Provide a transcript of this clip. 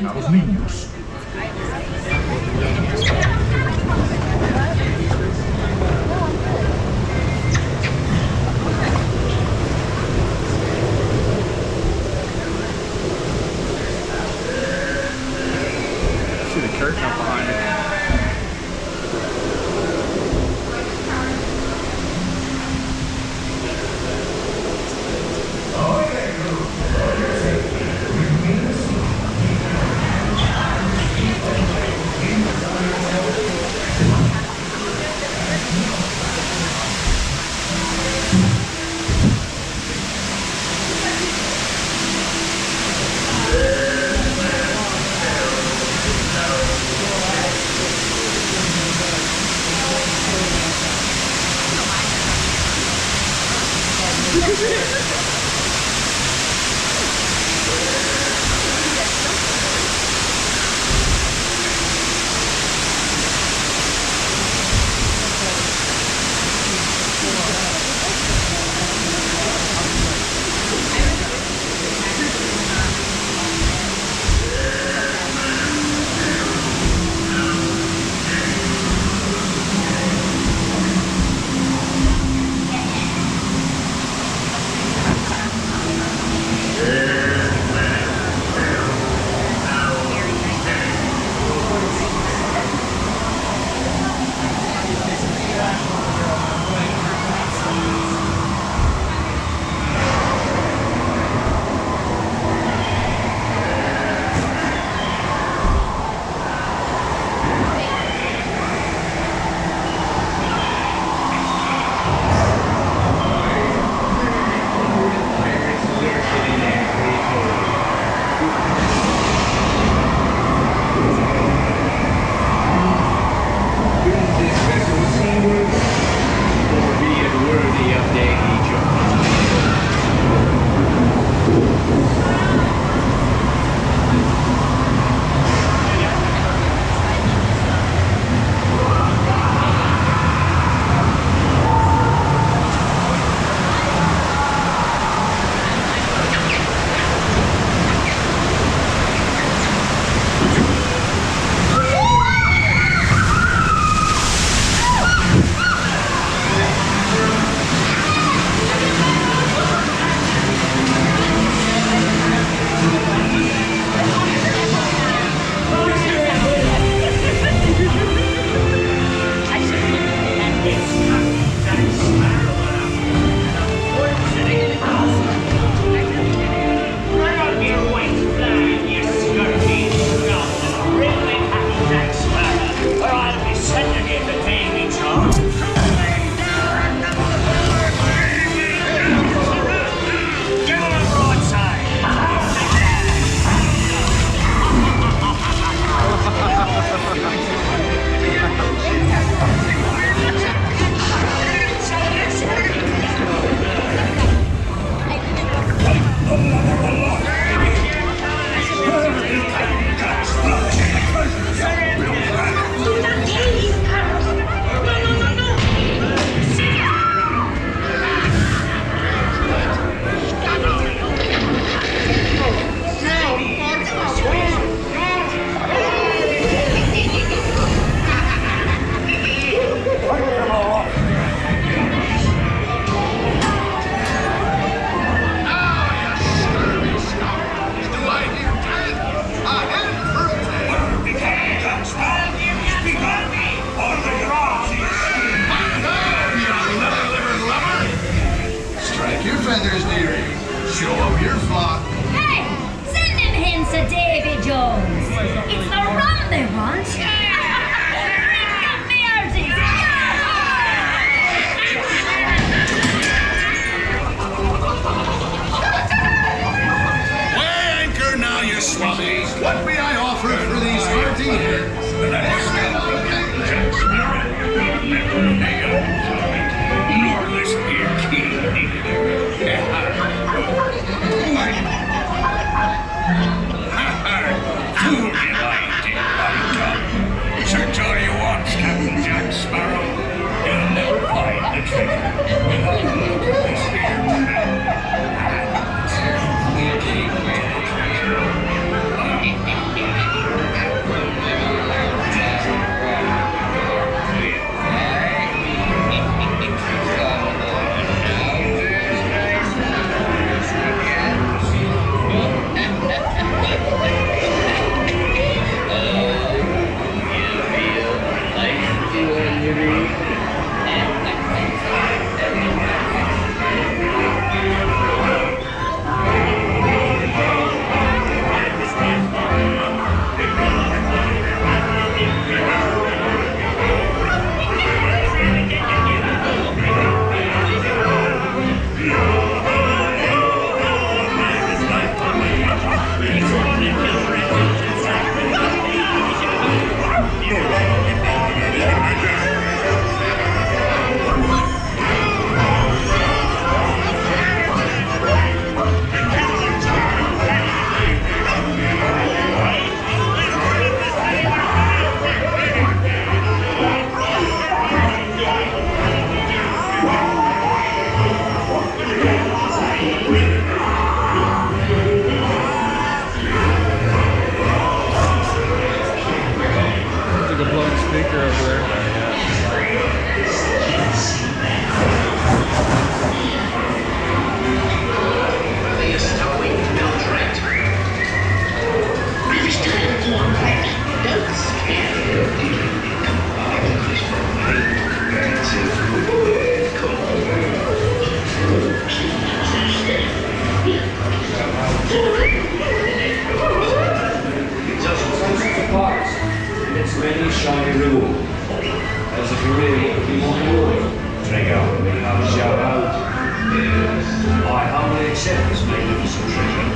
protegen a los niños. See the curtain up behind it. feathers near you. Show up your flock. Hey, send them hints to Davy Jones. It's the rum they want. Bring up the arties. Weigh anchor now, you swabbies. What may I offer for these hearty heads? Nor this here king fool me, I did, by God. Search all you want, Captain Jack Sparrow. You'll never find the treasure. Look at this here man. many shiny reward. As a career, what would you want more? Trigger, we have Shout out. I humbly accept this magnificent treasure.